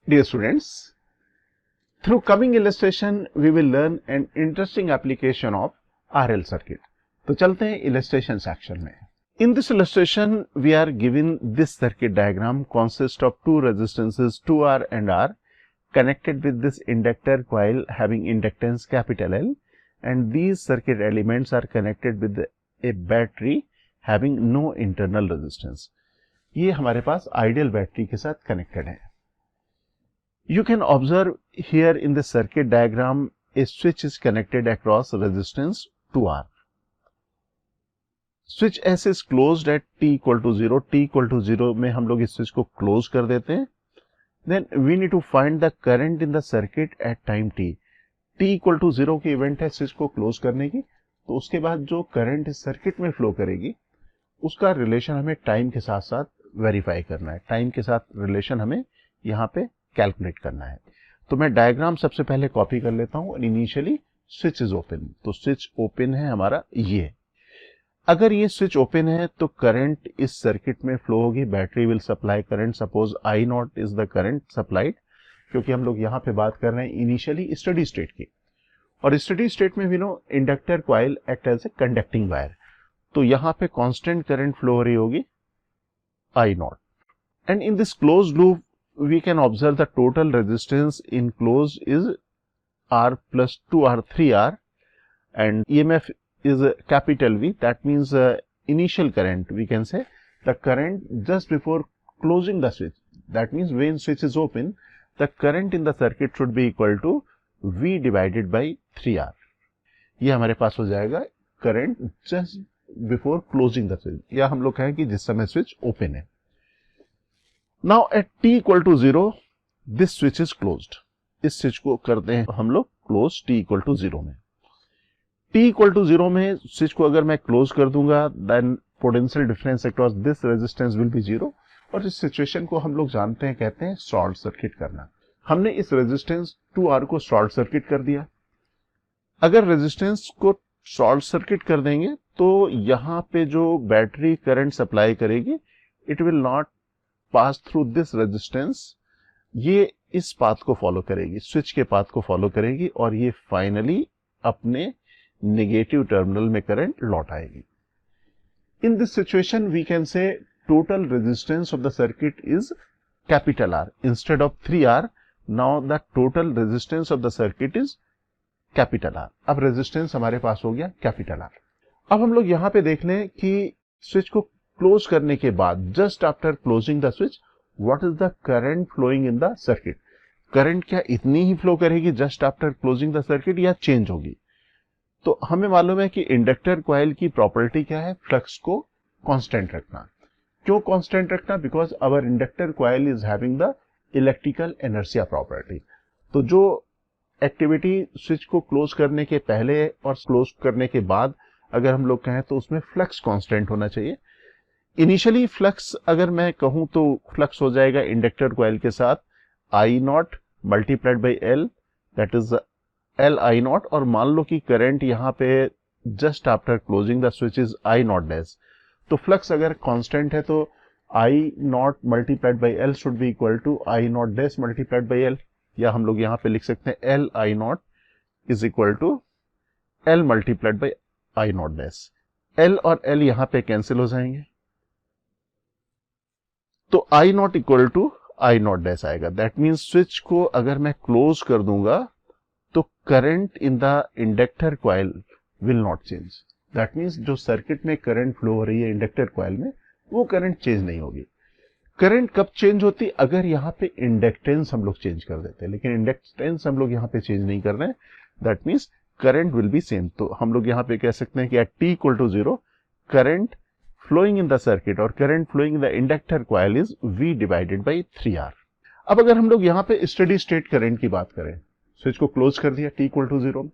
Dear students, through coming illustration, we will learn an interesting application of RL circuit. तो चलते हैं illustration section में. In this illustration, we are given this circuit diagram consists of two resistances 2R and R connected with this inductor coil having inductance capital L, and these circuit elements are connected with a battery having no internal resistance. ये हमारे पास ideal battery के साथ connected है. You can observe here in the circuit diagram a switch is connected across resistance 2R. Switch S is closed at t equal to 0. t equal to 0 में हम लोग इस switch को close कर देते हैं. Then we need to find the current in the circuit at time t. t equal to 0 की event है switch को close करने की. तो उसके बाद जो current इस circuit में flow करेगी उसका relation हमें time के साथ साथ verify करना है. time के साथ relation हमें यहाँ पे कैलकुलेट करना है. तो मैं डायग्राम सबसे पहले कॉपी कर लेता हूं. इनिशियली स्विच इज ओपन, तो स्विच ओपन है हमारा ये. अगर ये स्विच ओपन है तो करंट इस सर्किट में फ्लो होगी. Battery will supply current. Suppose I naught is the current supplied, क्योंकि हम लोग यहाँ पे बात कर रहे हैं इनिशियली स्टडी स्टेट की. और स्टडी स्टेट में भी no inductor coil act as a conducting wire. तो यहाँ पे कांस्टेंट करंट फ्लो हो रही होगी I naught. And in this closed loop we can observe the total resistance enclosed is R plus 2R 3R and EMF is capital V. That means initial current, we can say the current just before closing the switch. That means when switch is open, the current in the circuit should be equal to V divided by 3R. ये हमारे पास हो जाएगा current just before closing the switch, या हम लोग कहें कि जिस समय switch open है. Now at t equal to 0, this switch is closed. इस स्विच को करते हैं हम लोग क्लोज t equal to 0 में. t equal to 0 में स्विच को अगर मैं क्लोज कर दूंगा, then potential difference across this resistance will be 0. और इस सिचुएशन को हम लोग जानते हैं, कहते हैं शॉर्ट सर्किट करना. हमने इस रेजिस्टेंस 2R को शॉर्ट सर्किट कर दिया. अगर रेजिस्टेंस को शॉर्ट सर्किट कर देंगे तो यहाँ पे जो बैटरी करंट सप्लाई करेगी, it will not pass through this resistance. ये इस पाथ को फॉलो करेगी, स्विच के पाथ को फॉलो करेगी, और ये फाइनली अपने नेगेटिव टर्मिनल में करंट लौट आएगी. In this situation we can say total resistance of the circuit is capital R instead of 3R. Now the total resistance of the circuit is capital R. अब resistance हमारे पास हो गया capital R. अब हम लोग यहां पे देख लें कि स्विच को क्लोज करने के बाद just after closing the switch, what is the current flowing in the circuit. Current क्या इतनी ही फ्लो करेगी just after closing the circuit, या चेंज होगी. तो हमें मालूम है कि इंडक्टर कॉइल की प्रॉपर्टी क्या है, फ्लक्स को कांस्टेंट रखना. क्यों कांस्टेंट रखना? Because our inductor coil is having the electrical inertia property. तो जो एक्टिविटी स्विच को क्लोज करने के पहले और क्लोज करने के बाद अगर हम लोग कहें तो उसमें फ्लक्स कांस्टेंट होना चाहिए. इनिशियली फ्लक्स अगर मैं कहूं तो फ्लक्स हो जाएगा इंडक्टर कॉइल के साथ I naught multiplied by L, that is L I naught. और मान लो कि करंट यहाँ पे just after closing the switch is I not dash. तो फ्लक्स अगर कांस्टेंट है तो I naught multiplied by L should be equal to I not dash multiplied by L, या हम लोग यहाँ पे लिख सकते हैं L I naught is equal to L multiplied by I not dash. L और एल यहाँ पे कैंसिल हो जाएंगे, तो I not equal to I not dash आएगा. दैट मीन्स स्विच को अगर मैं क्लोज कर दूंगा तो current in the inductor coil will not change. That means जो सर्किट में करंट फ्लो हो रही है इंडक्टर कॉइल में, वो करंट चेंज नहीं होगी. करंट कब चेंज होती? अगर यहाँ पे इंडक्टेंस हम लोग चेंज कर देते हैं, लेकिन इंडक्टेंस हम लोग यहाँ पे चेंज नहीं कर रहे हैं. That means current will be same. तो हम लोग यहाँ पे कह सकते हैं कि at t equal to 0 current flowing in the circuit और current flowing in the inductor coil is V divided by 3R. अब अगर हम लोग यहाँ पे steady state current की बात करें, स्विच को क्लोज कर दिया t equal to 0,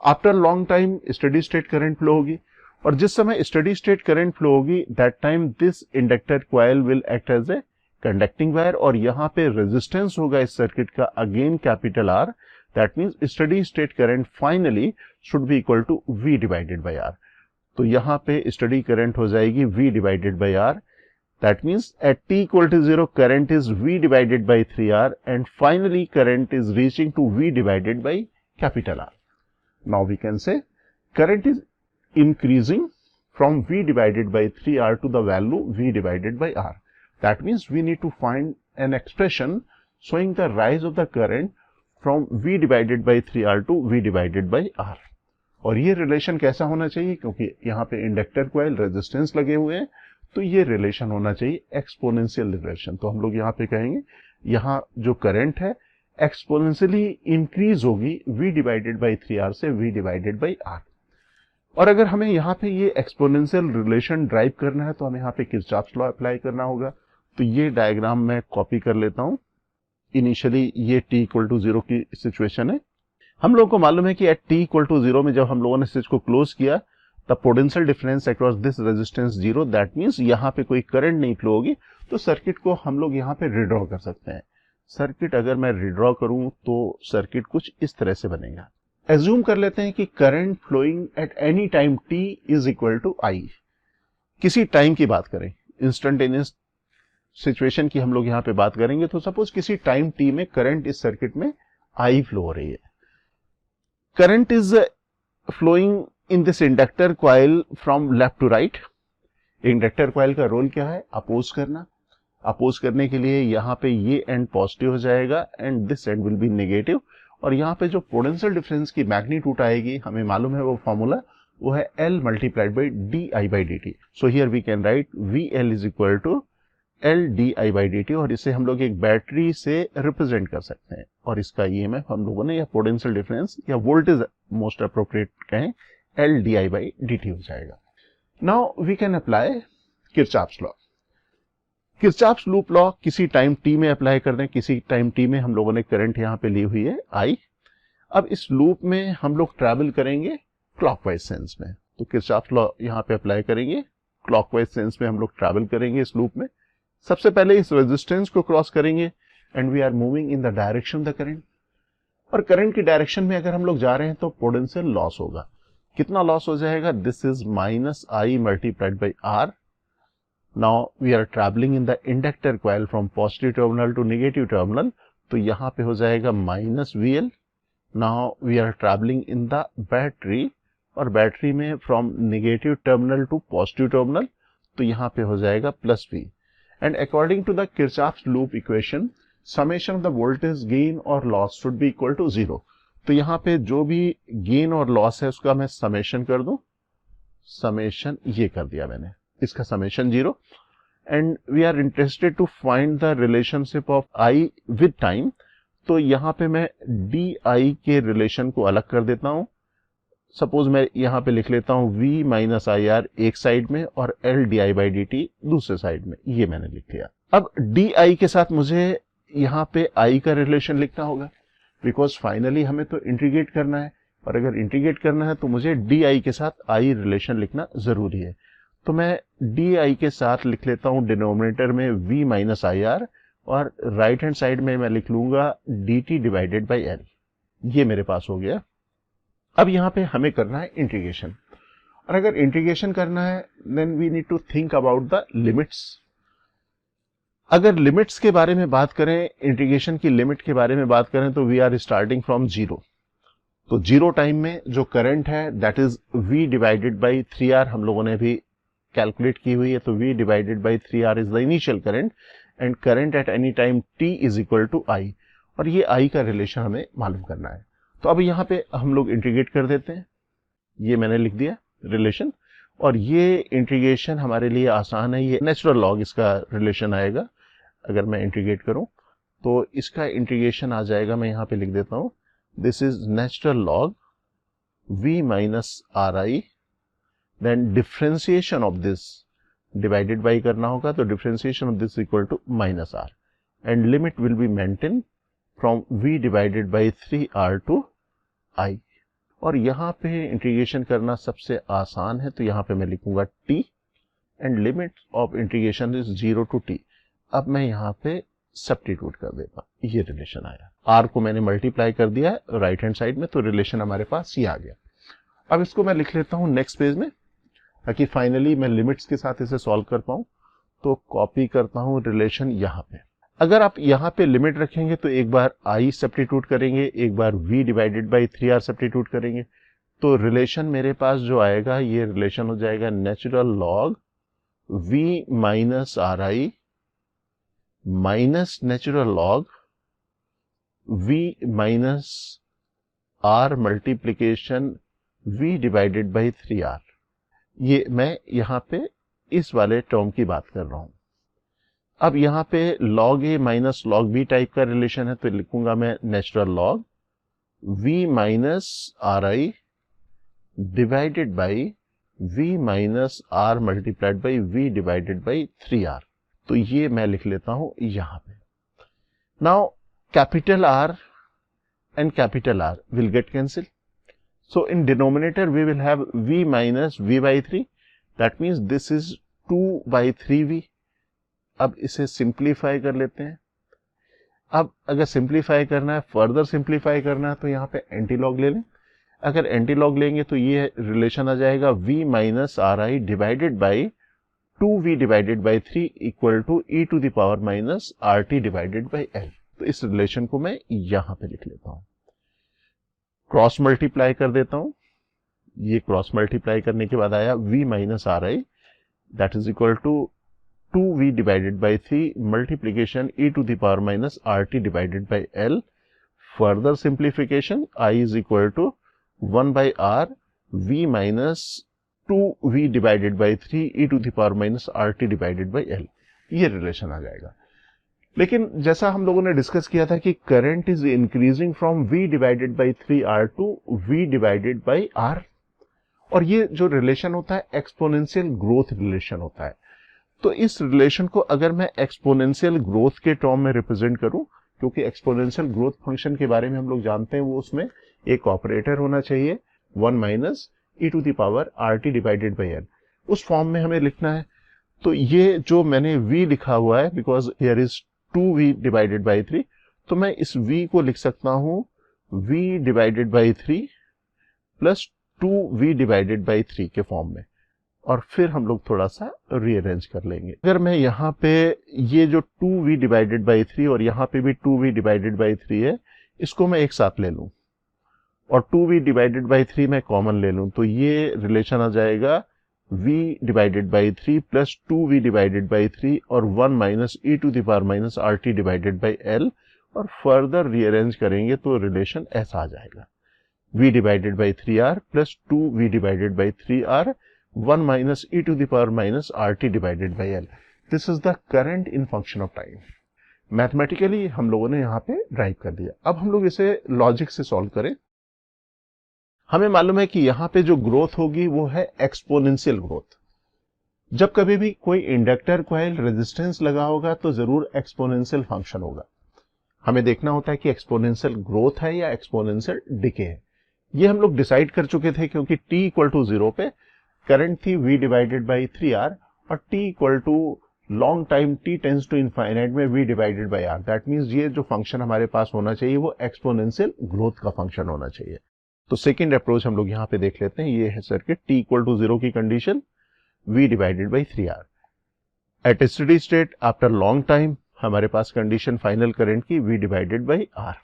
after long time steady state current flow होगी, और जिस समय steady state current flow होगी that time this inductor coil will act as a conducting wire, और यहाँ पे resistance होगा इस सर्किट का again capital R. That means steady state current finally should be equal to V divided by R. तो यहाँ पे स्टडी करंट हो जाएगी V divided by R. That means at t equal to 0, current is V divided by 3R, and finally current is reaching to V divided by capital R. Now we can say current is increasing from V divided by 3R to the value V divided by R. That means we need to find an expression showing the rise of the current from V divided by 3R to V divided by R. और ये relation कैसा होना चाहिए, क्योंकि यहाँ पे inductor coil resistance लगे हुए हैं, तो ये रिलेशन होना चाहिए एक्सपोनेंशियल रिलेशन। तो हम लोग यहाँ पे कहेंगे यहाँ जो करंट है एक्सपोनेंशियली इंक्रीज होगी V डिवाइडेड बाई 3R से V डिवाइडेड बाई R। और अगर हमें यहाँ पे ये एक्सपोनेंशियल रिलेशन ड्राइव करना है तो हमें यहाँ पे किरचॉफ्स लॉ अप्लाई करना होगा। तो ये डायग्राम मैं कॉपी कर लेता हूँ। इनिशियली ये t इक्वल टू 0 की सिचुएशन है। हम लोगों को मालूम है कि एट t इक्वल टू 0 में जब हम लोगों ने स्विच को क्लोज किया the potential difference across this resistance 0, that means यहाँ पे कोई करंट नहीं फ्लो होगी, तो सर्किट को हम लोग यहाँ पे रिड्रॉ कर सकते हैं। सर्किट अगर मैं रिड्रॉ करूं तो सर्किट कुछ इस तरह से बनेगा। एज्यूम कर लेते हैं कि current flowing at any time t is equal to I. किसी टाइम की बात करें, इंस्टेंटेनियस सिचुएशन की हम लोग यहाँ पे बात करेंगे, तो सपोज किसी टाइम t में करंट इस सर्किट में आई फ्लो हो रही है। Current is flowing in this inductor coil from left to right. Inductor coil का रोल क्या है, अपोज करना। अपोज करने के लिए यहाँ पे ये एंड पॉजिटिव हो जाएगा and this and will be negative, और यहाँ पे जो पोटेंशियल डिफरेंस की मैग्नीट्यूड आएगी हमें मालूम है वो फॉर्मूला, वो है L multiplied by di/dt। So here we can write VL is equal to L di/dt, और इसे हम लोग एक बैटरी से रिप्रेजेंट कर सकते हैं, और इसका EMF हम लोगों ने या पोटेंशियल डिफरेंस या वोल्टेज मोस्ट अप्रोप्रिएट कहें L di/dt हो जाएगा। Now we can apply Kirchhoff's law. Kirchhoff's loop law किसी टाइम t में अप्लाई कर दें। किसी टाइम t में हम लोगों ने करंट यहाँ पे ली हुई है I। अब इस लूप में हम लोग ट्रैवल करेंगे क्लॉकवाइज सेंस में, तो किरचॉफ्स लॉ यहाँ पे अप्लाई करेंगे। क्लॉकवाइज सेंस में हम लोग ट्रैवल करेंगे इस लूप में। सबसे पहले इस रेजिस्टेंस को क्रॉस करेंगे and we are moving in the direction the current, और करंट की डायरेक्शन में अगर हम लोग जा रहे हैं तो पोटेंशियल लॉस होगा। कितना लॉस हो जाएगा, this is -I multiplied by R। Now we are travelling in the inductor coil from positive terminal to negative terminal, तो यहाँ पे हो जाएगा -VL। Now we are travelling in the battery, और बैटरी में from negative terminal to positive terminal, तो यहाँ पे हो जाएगा +V। And according to the Kirchhoff's loop equation, summation of the voltage gain or loss should be equal to 0। तो यहाँ पे जो भी गेन और लॉस है उसका मैं समेशन कर दूं। समेशन ये कर दिया मैंने, इसका summation 0। And we are interested to find the relationship of I with time, तो यहाँ पे मैं DI के रिलेशन को अलग कर देता हूँ। सपोज मैं यहाँ पे लिख लेता हूँ V माइनस IR एक साइड में और L di/dt दूसरे साइड में, ये मैंने लिख दिया। अब DI के साथ मुझे यहाँ पे I का रिलेशन लिखना होगा, बिकॉज फाइनली हमें तो इंटीग्रेट करना है, और अगर इंटीग्रेट करना है तो मुझे DI के साथ I रिलेशन लिखना जरूरी है। तो मैं DI के साथ लिख लेता हूँ डिनोमिनेटर में V माइनस IR, और राइट हैंड साइड में मैं लिख लूंगा dt डिवाइडेड बाई L। ये मेरे पास हो गया। अब यहाँ पे हमें करना है इंटीग्रेशन, और अगर इंटीग्रेशन करना है then we need to think about the limits. अगर लिमिट्स के बारे में बात करें, इंटीग्रेशन की लिमिट के बारे में बात करें, तो वी आर स्टार्टिंग फ्रॉम 0। तो 0 टाइम में जो करंट है that is V divided by 3R हम लोगों ने भी कैलकुलेट की हुई है, तो V divided by 3R is the initial current, and current at any time t is equal to I, और ये I का रिलेशन हमें मालूम करना है। तो अब यहाँ पे हम लोग इंटीग्रेट कर देते हैं, ये मैंने लिख दिया रिलेशन, और ये इंटीग्रेशन हमारे लिए आसान है। ये नेचुरल लॉग इसका रिलेशन आएगा। अगर मैं इंटीग्रेट करूं तो इसका इंटीग्रेशन आ जाएगा, मैं यहाँ पे लिख देता हूँ, this is natural log V minus RI, then differentiation of this divided by करना होगा, तो differentiation of this equal to -R, and limit will be maintain from V divided by 3R to I। और यहाँ पे integration करना सबसे आसान है, तो यहाँ पे मैं लिखूंगा t, and limit of integration is 0 to t। अब मैं यहाँ पे सब्स्टिट्यूट कर देता हूँ, ये रिलेशन आया। R को मैंने मल्टीप्लाई कर दिया राइट हैंड साइड में, तो रिलेशन हमारे पास ये आ गया। अब इसको मैं लिख लेता हूँ नेक्स्ट पेज में, ताकि फाइनली मैं लिमिट्स के साथ इसे सॉल्व कर पाऊँ। तो कॉपी करता हूं रिलेशन यहां पे। अगर आप यहां पे लिमिट रखेंगे तो एक बार i सब्स्टिट्यूट करेंगे, एक बार v divided by 3r substitute करेंगे, तो रिलेशन मेरे पास जो आएगा ये रिलेशन हो जाएगा natural log v minus R I minus natural log v minus r multiplication v divided by 3r। ये मैं यहां पे इस वाले टर्म की बात कर रहा हूं। अब यहां पे log a minus log b type का रिलेशन है, तो लिखूंगा मैं natural log v minus R I divided by v minus r multiplied by v divided by 3r। तो ये मैं लिख लेता हूं यहां पे। Now capital R and capital R will get cancelled. So in denominator we will have v minus v by 3. That means this is 2 by 3v. अब इसे सिंप्लीफाई कर लेते हैं। अब अगर सिंप्लीफाई करना है, फर्दर सिंप्लीफाई करना है, तो यहाँ पे एंटी लॉग ले लें। अगर एंटी लॉग लेंगे तो ये रिलेशन आ जाएगा v minus R I divided by 2v divided by 3 equal to e to the power minus R T divided by l। तो इस रिलेशन को मैं यहां पे लिख लेता हूं। क्रॉस मल्टीप्लाई कर देता हूं। ये क्रॉस मल्टीप्लाई करने के बाद आया v minus R I that is equal to 2v divided by 3 multiplication e to the power minus R T divided by l। Further simplification i is equal to 1 by r v minus 2v divided by 3 e to the power minus R T divided by l। ये relation आ जाएगा। लेकिन जैसा हम लोगों ने discuss किया था कि current is increasing from v divided by 3r to v divided by r, और ये जो रिलेशन होता है एक्सपोनेंशियल ग्रोथ रिलेशन होता है। तो इस रिलेशन को अगर मैं एक्सपोनेंशियल ग्रोथ के टर्म में रिप्रेजेंट करूं, क्योंकि एक्सपोनेंशियल ग्रोथ फंक्शन के बारे में हम लोग जानते हैं, वो उसमें एक ऑपरेटर होना चाहिए 1 minus e to the power R T divided by l, उस फॉर्म में हमें लिखना है। तो ये जो मैंने v लिखा हुआ है, because here is 2v divided by 3, तो मैं इस v को लिख सकता हूं v divided by 3 plus 2v divided by 3 के फॉर्म में, और फिर हम लोग थोड़ा सा रीअरेंज कर लेंगे। अगर मैं यहाँ पे ये जो 2v डिवाइडेड बाई 3 और यहाँ पे भी 2v डिवाइडेड बाई 3 है, इसको मैं एक साथ ले लूं और 2v डिवाइडेड बाई 3 मैं कॉमन ले लूं, तो ये रिलेशन आ जाएगा v divided by 3 plus 2v divided by 3 और 1 minus e to the power minus R T divided by l, और फर्दर रीअरेंज करेंगे तो रिलेशन ऐसा आ जाएगा v divided by 3r plus 2v divided by 3r 1 minus e to the power minus R T divided by l। This is the current in function of time. Mathematically हम लोगों ने यहाँ पे ड्राइव कर दिया। अब हम लोग इसे लॉजिक से सॉल्व करें। हमें मालूम है कि यहां पे जो ग्रोथ होगी वो है एक्सपोनेंशियल ग्रोथ। जब कभी भी कोई इंडक्टर कॉइल रेजिस्टेंस लगा होगा तो जरूर एक्सपोनेंशियल फंक्शन होगा। हमें देखना होता है कि एक्सपोनेंशियल ग्रोथ है या एक्सपोनेंशियल डिके है। ये हम लोग डिसाइड कर चुके थे, क्योंकि t इक्वल टू 0 पे करंट थी v डिवाइडेड बाई 3r और t equal to long time t tends to infinite में v divided by r। That means ये जो फंक्शन हमारे पास होना चाहिए वो एक्सपोनेंशियल ग्रोथ का फंक्शन होना चाहिए। तो सेकेंड अप्रोच हम लोग यहाँ पे देख लेते हैं। ये है सर्किट, t इक्वल टू 0 की condition, v divided by 3r। At steady state after long time हमारे पास कंडीशन फाइनल करंट की v डिवाइडेड बाई r,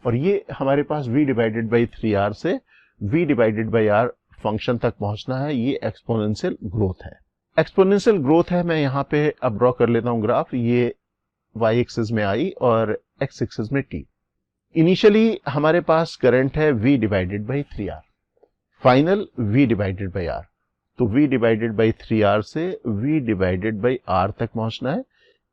और ये हमारे पास v डिवाइडेड बाई 3r से v divided by r function तक पहुंचना है। ये एक्सपोनेंशियल ग्रोथ है। एक्सपोनेंशियल ग्रोथ है, मैं यहाँ पे अब ड्रॉ कर लेता हूँ ग्राफ। ये y एक्सिस में i और x एक्सिस में t। इनिशियली हमारे पास करंट है v divided by 3r, final v divided by r। तो v डिवाइडेड बाई 3r से v डिवाइडेड बाई r तक पहुंचना है।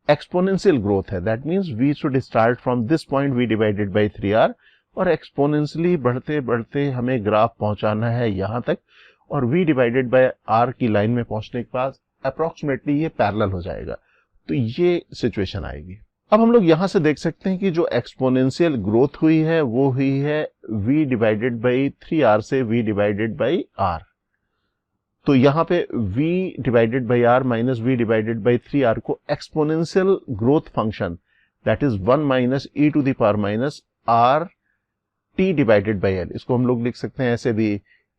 एक्सपोनेंशियल ग्रोथ है, that means v should start from this point v divided by 3r, और exponentially बढ़ते बढ़ते हमें ग्राफ पहुंचाना है यहां तक, और v डिवाइडेड बाई r की लाइन में पहुंचने के बाद अप्रोक्सीमेटली ये पैरेलल हो जाएगा। तो ये सिचुएशन आएगी। अब हम लोग यहां से देख सकते हैं कि जो एक्सपोनेंशियल ग्रोथ हुई है वो हुई है v डिवाइडेड बाई 3r से v डिवाइडेड बाई r। तो यहां पे v divided by r minus v divided by 3r को exponential growth function that is 1 minus e to the power minus r t divided by l, इसको हम लोग लिख सकते हैं ऐसे भी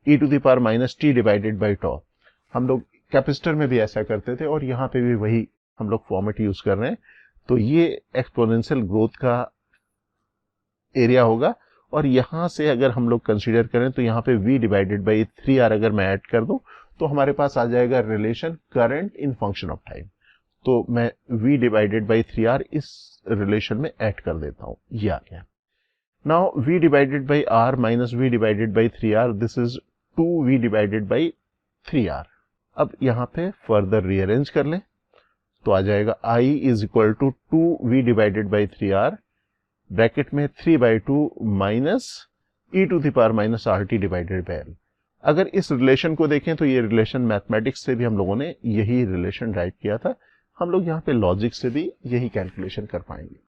e to the power minus t divided by tau। हम लोग कैपेसिटर में भी ऐसा करते थे और यहाँ पे भी वही हम लोग फॉर्मेट यूज कर रहे हैं, तो ये एक्सपोनेंशियल ग्रोथ का एरिया होगा। और यहां से अगर हम लोग कंसीडर करें तो यहाँ पे v डिवाइडेड बाई 3r अगर मैं ऐड कर दूं तो हमारे पास आ जाएगा relation current in function of time. तो मैं v डिवाइडेड बाई 3r इस रिलेशन में ऐड कर देता हूं, ये आ गया। Now v divided by r minus v divided by 3r, this is 2v divided by 3r। अब यहाँ पे फर्दर रीअरेंज कर लें तो आ जाएगा i is equal to 2v divided by 3r, bracket में 3/2 minus e to the power minus RT divided by l। अगर इस रिलेशन को देखें तो ये रिलेशन मैथमेटिक्स से भी हम लोगों ने यही रिलेशन राइट किया था, हम लोग यहाँ पे लॉजिक से भी यही कैलकुलेशन कर पाएंगे।